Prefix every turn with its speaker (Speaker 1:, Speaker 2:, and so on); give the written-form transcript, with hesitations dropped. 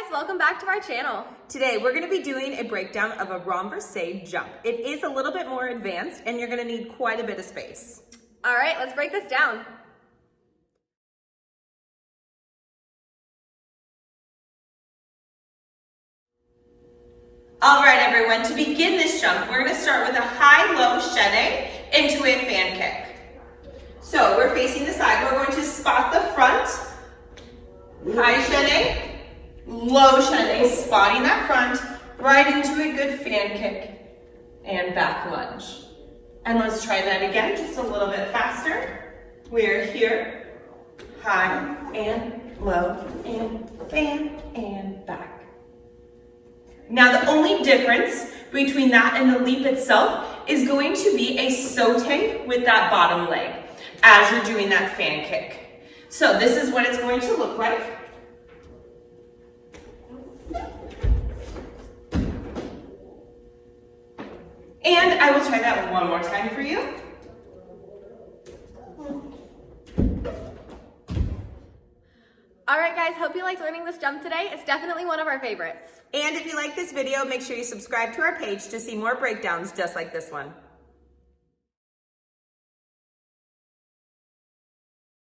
Speaker 1: guys, welcome back to our channel.
Speaker 2: Today we're going to be doing a breakdown of a Renverse Jump. It is a little bit more advanced and you're going to need quite a bit of space.
Speaker 1: All right, let's break this down.
Speaker 2: All right, everyone, to begin this jump, we're going to start with a high-low chaîné into a fan kick. So we're facing the side. We're going to spot the front, high chaîné, low chaîné, spotting that front, right into a good fan kick and back lunge. And let's try that again, just a little bit faster. We're here, high and low and fan and back. Now the only difference between that and the leap itself is going to be a saute with that bottom leg as you're doing that fan kick. So this is what it's going to look like. And I will try that one more time for you.
Speaker 1: All right, guys, hope you liked learning this jump today. It's definitely one of our favorites.
Speaker 2: And if you like this video, make sure you subscribe to our page to see more breakdowns just like this one.